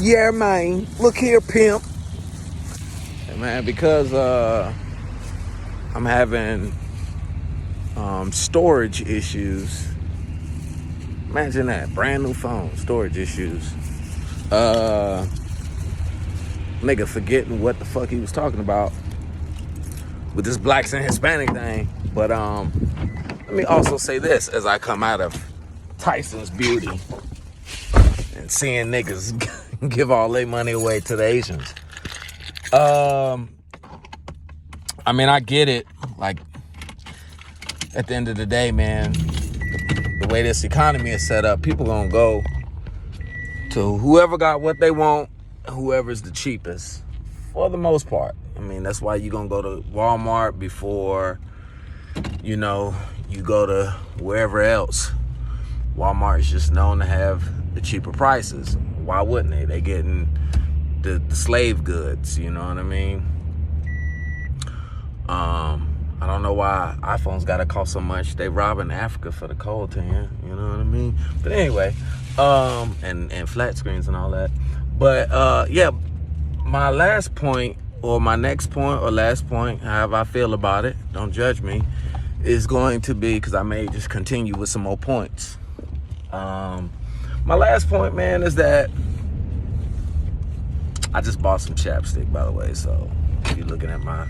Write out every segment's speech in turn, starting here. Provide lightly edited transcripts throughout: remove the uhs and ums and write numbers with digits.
Yeah, man. Look here, pimp. Hey, man, because I'm having storage issues. Imagine that. Brand new phone, storage issues. Nigga forgetting what the fuck he was talking about with this blacks and Hispanic thing. But let me also say this as I come out of Tyson's Beauty and seeing niggas give all their money away to the Asians. I mean, I get it. Like, at the end of the day, man, the way this economy is set up, people gonna go to whoever got what they want, whoever's the cheapest, for the most part. I mean, that's why you gonna go to Walmart before, you go to wherever else. Walmart is just known to have the cheaper prices. Why wouldn't they? They getting the slave goods, you know what I mean? I don't know why iPhones gotta cost so much. They robbing Africa for the coltan, you know what I mean? But anyway, and flat screens and all that. But yeah, my last point, or my next point, or last point, however I feel about it, don't judge me, is going to be, because I may just continue with some more points. My last point, man, is that I just bought some chapstick, by the way, so if you're looking at my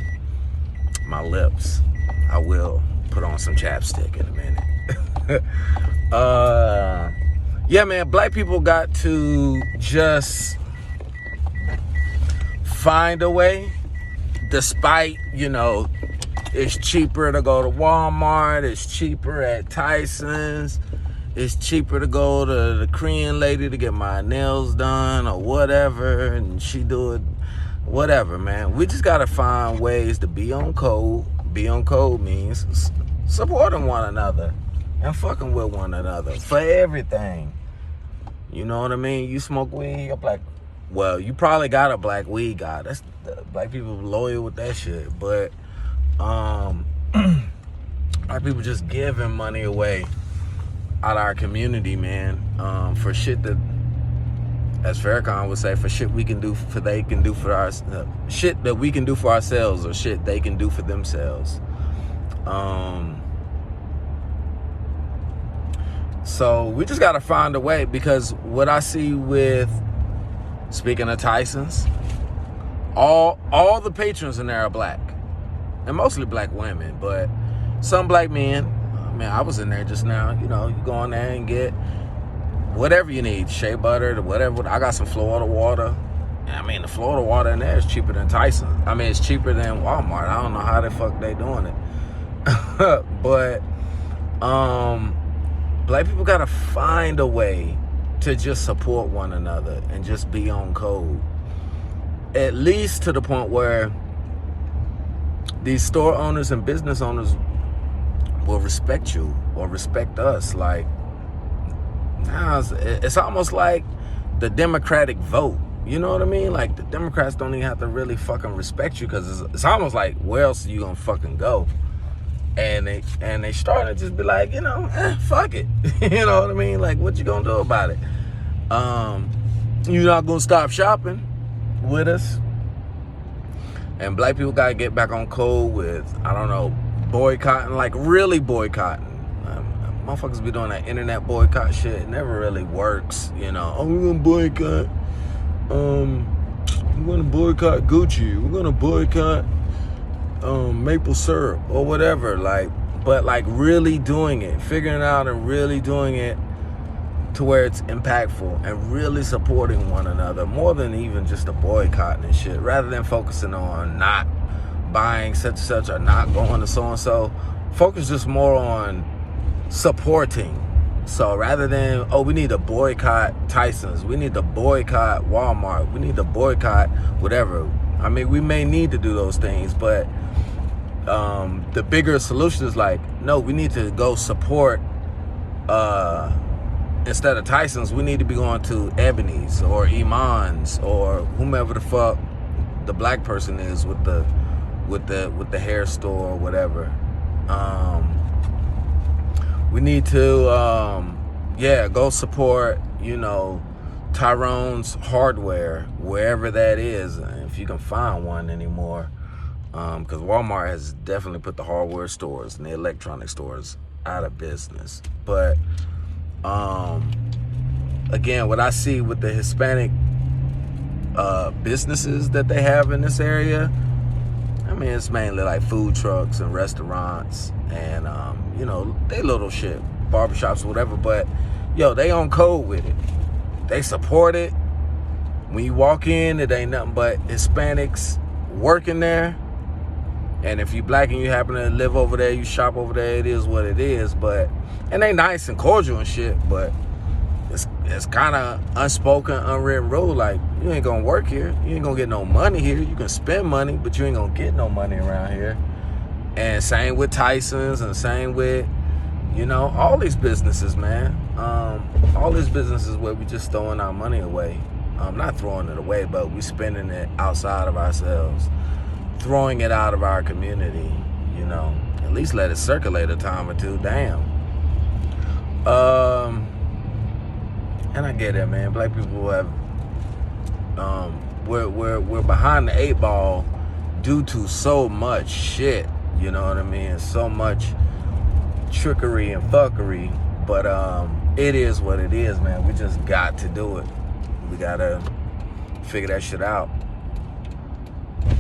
lips, I will put on some chapstick in a minute. Yeah, man, black people got to just find a way, despite, it's cheaper to go to Walmart, it's cheaper at Tyson's, it's cheaper to go to the Korean lady to get my nails done or whatever, and she do it, whatever, man. We just gotta find ways to be on code. Be on code means supporting one another and fucking with one another for everything. You know what I mean? You smoke weed, you're black. Well, you probably got a black weed guy. That's black people loyal with that shit. But black people just giving money away out of our community, man, for shit that, as Farrakhan would say, for shit we can do for they can do for our shit that we can do for ourselves, or shit they can do for themselves. So we just gotta find a way, because what I see with, speaking of Tyson's, all the patrons in there are black, and mostly black women, but some black men. Man, I was in there just now. You go in there and get whatever you need, shea butter, whatever. I got some Florida water. I mean, the Florida water in there is cheaper than Tyson. I mean, it's cheaper than Walmart. I don't know how the fuck they doing it. But black people gotta find a way to just support one another and just be on code. At least to the point where these store owners and business owners will respect you or respect us. Like, now it's almost like the Democratic vote. You know what I mean? Like, the Democrats don't even have to really fucking respect you, because it's almost like, where else are you gonna fucking go? And they start to just be like, fuck it. You know what I mean? Like, what you gonna do about it? You're not gonna stop shopping with us. And black people gotta get back on code with, I don't know, boycotting, like really boycotting. Motherfuckers be doing that internet boycott shit. It never really works, Oh, we're gonna boycott. We're gonna boycott Gucci. We're gonna boycott maple syrup or whatever. But really doing it, figuring it out, and really doing it to where it's impactful and really supporting one another more than even just a boycotting and shit. Rather than focusing on not buying such and such or not going to so-and-so, focus just more on supporting. So rather than, we need to boycott Tyson's, we need to boycott Walmart, we need to boycott whatever. I mean, we may need to do those things, but the bigger solution is like, no, we need to go support, instead of Tyson's, we need to be going to Ebony's or Iman's or whomever the fuck the black person is with the hair store or whatever. We need to go support, Tyrone's Hardware, wherever that is, if you can find one anymore, because Walmart has definitely put the hardware stores and the electronic stores out of business. But again, what I see with the Hispanic businesses that they have in this area, I mean, it's mainly like food trucks and restaurants and, you know, they little shit, barbershops, whatever, but, yo, they on code with it. They support it. When you walk in, it ain't nothing but Hispanics working there. And if you black and you happen to live over there, you shop over there, it is what it is. But, and they nice and cordial and shit, but it's kind of unspoken, unwritten rule. Like, you ain't gonna work here. You ain't gonna get no money here. You can spend money, but you ain't gonna get no money around here. And same with Tyson's and same with, you know, all these businesses, man. All these businesses where we just throwing our money away. Not throwing it away, but we spending it outside of ourselves. Throwing it out of our community, you know. At least let it circulate a time or two. Damn. And I get it, man. Black people have, we're behind the 8 ball due to so much shit. You know what I mean? So much trickery and fuckery. But it is what it is, man. We just got to do it. We gotta figure that shit out.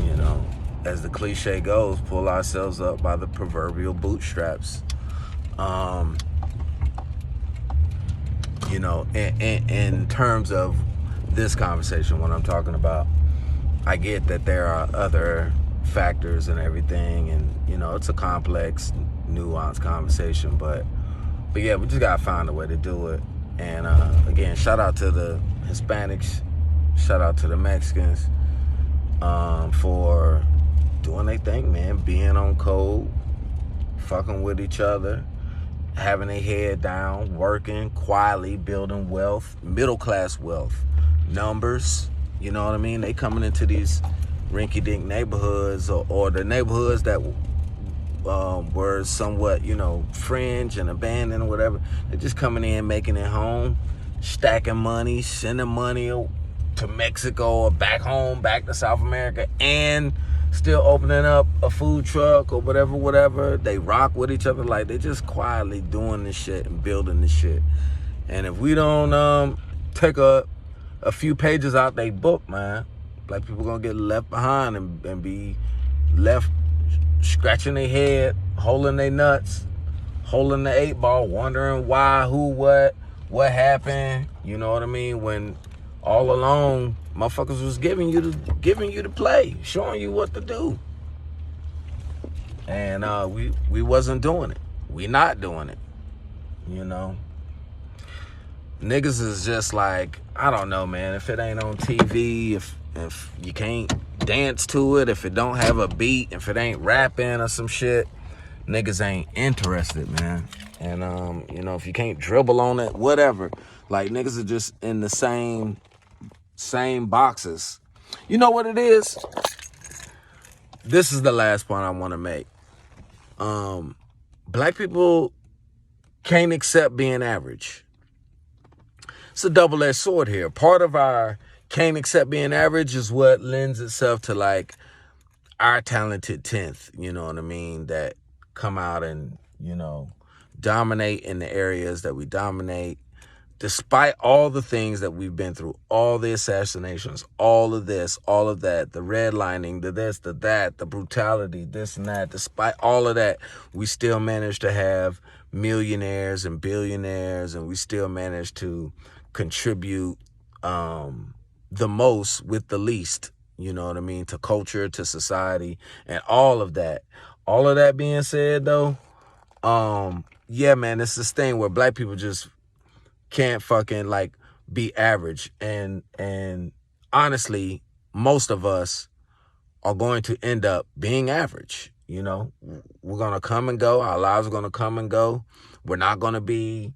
You know, as the cliche goes, pull ourselves up by the proverbial bootstraps. You know, in terms of this conversation, what I'm talking about, I get that there are other factors and everything, and, you know, it's a complex, nuanced conversation, but yeah, we just gotta find a way to do it. And again, shout out to the Hispanics, shout out to the Mexicans for doing their thing, man, being on code, fucking with each other, having their head down, working quietly, building wealth, middle-class wealth, numbers, you know what I mean? They coming into these rinky-dink neighborhoods or the neighborhoods that were somewhat, you know, fringe and abandoned or whatever. They're just coming in, making it home, stacking money, sending money to Mexico or back home, back to South America, and still opening up a food truck or whatever. They rock with each other. Like, they just quietly doing this shit and building this shit. And if we don't take a few pages out they book, man, black people gonna get left behind and be left scratching their head, holding their nuts, holding the 8 ball, wondering why, who, what happened. You know what I mean? When all along, motherfuckers was giving you the play, showing you what to do. And we wasn't doing it. We not doing it. You know? Niggas is just like, I don't know, man. If it ain't on TV, if you can't dance to it, if it don't have a beat, if it ain't rapping or some shit, niggas ain't interested, man. And you know, if you can't dribble on it, whatever. Like, niggas are just in the same boxes. You know what it is? This is the last point I want to make. Black people can't accept being average. It's a double-edged sword here. Part of our can't accept being average is what lends itself to, like, our talented 10th, you know what I mean, that come out and, you know, dominate in the areas that we dominate, despite all the things that we've been through, all the assassinations, all of this, all of that, the redlining, the this, the that, the brutality, this and that. Despite all of that, we still managed to have millionaires and billionaires, and we still managed to contribute the most with the least, you know what I mean, to culture, to society, and all of that. All of that being said, though, yeah, man, it's this thing where black people just can't fucking, like, be average. And honestly, most of us are going to end up being average. You know, we're going to come and go. Our lives are going to come and go. We're not going to be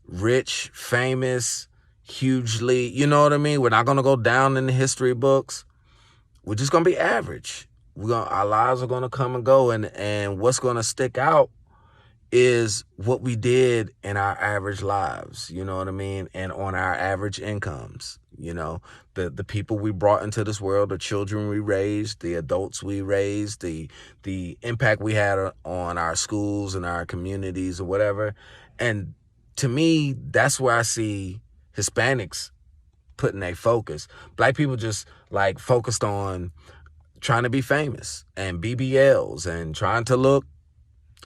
rich, famous, hugely, you know what I mean? We're not going to go down in the history books. We're just going to be average. Our lives are going to come and go. And what's going to stick out is what we did in our average lives, you know what I mean? And on our average incomes, You know, the people we brought into this world, the children we raised, the adults we raised, the impact we had on our schools and our communities or whatever. And to me, that's where I see Hispanics putting their focus. Black people just like focused on trying to be famous and BBLs and trying to look,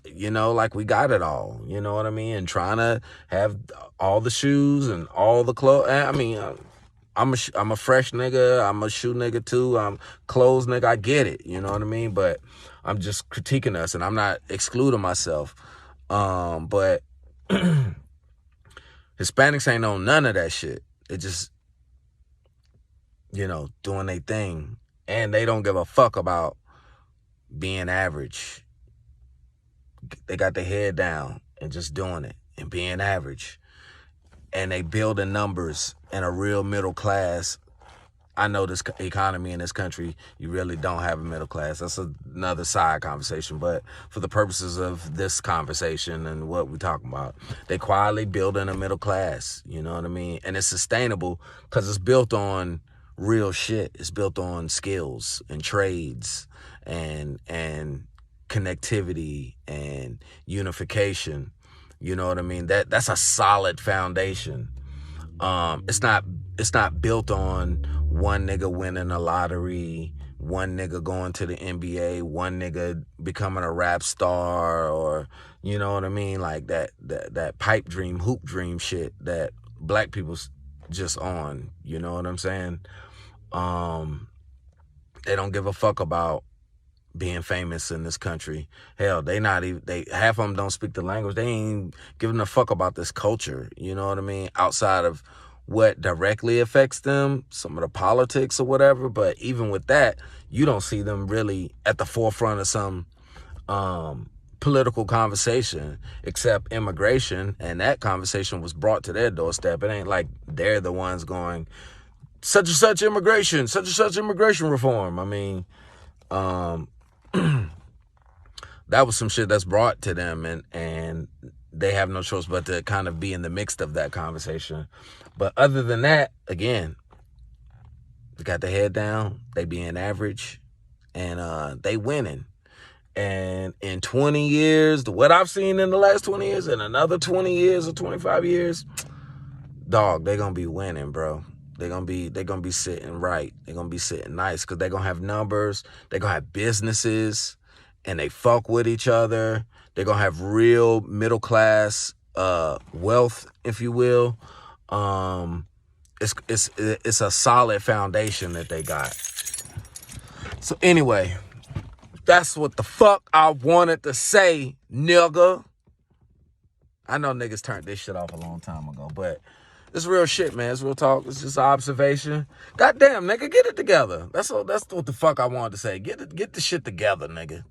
you know, like we got it all, you know what I mean? And trying to have all the shoes and all the clothes. I mean, I'm a fresh nigga. I'm a shoe nigga too. I'm clothes nigga. I get it. You know what I mean? But I'm just critiquing us, and I'm not excluding myself. But Hispanics ain't on none of that shit. They just, you know, doing their thing. And they don't give a fuck about being average. They got their head down and just doing it and being average. And they building numbers in a real middle class. I know this economy in this country, you really don't have a middle class. That's another side conversation. But for the purposes of this conversation and what we're talking about, they quietly building a middle class. You know what I mean? And it's sustainable because it's built on real shit. It's built on skills and trades and connectivity and unification. You know what I mean? That's a solid foundation. It's not built on one nigga winning a lottery, one nigga going to the NBA, one nigga becoming a rap star, or you know what I mean? Like that pipe dream, hoop dream shit that black people's just on. You know what I'm saying? They don't give a fuck about being famous in this country. Hell, half of them don't speak the language. They ain't giving a fuck about this culture. You know what I mean? Outside of what directly affects them, some of the politics or whatever. But even with that, you don't see them really at the forefront of some political conversation, except immigration. And that conversation was brought to their doorstep. It ain't like they're the ones going, such and such immigration reform. I mean, that was some shit that's brought to them, and they have no choice but to kind of be in the mix of that conversation. But other than that, again, they got their head down, they being average, and they winning. And in 20 years, what I've seen in the last 20 years, and another 20 years or 25 years, dog, they gonna be winning, bro. They're gonna be sitting right. They're gonna be sitting nice because they're gonna have numbers, they're gonna have businesses, and they fuck with each other. They're gonna have real middle class wealth, if you will. It's a solid foundation that they got. So anyway, that's what the fuck I wanted to say, nigga. I know niggas turned this shit off a long time ago, but it's real shit, man. It's real talk. It's just observation. Goddamn, nigga, get it together. That's what the fuck I wanted to say. Get the shit together, nigga.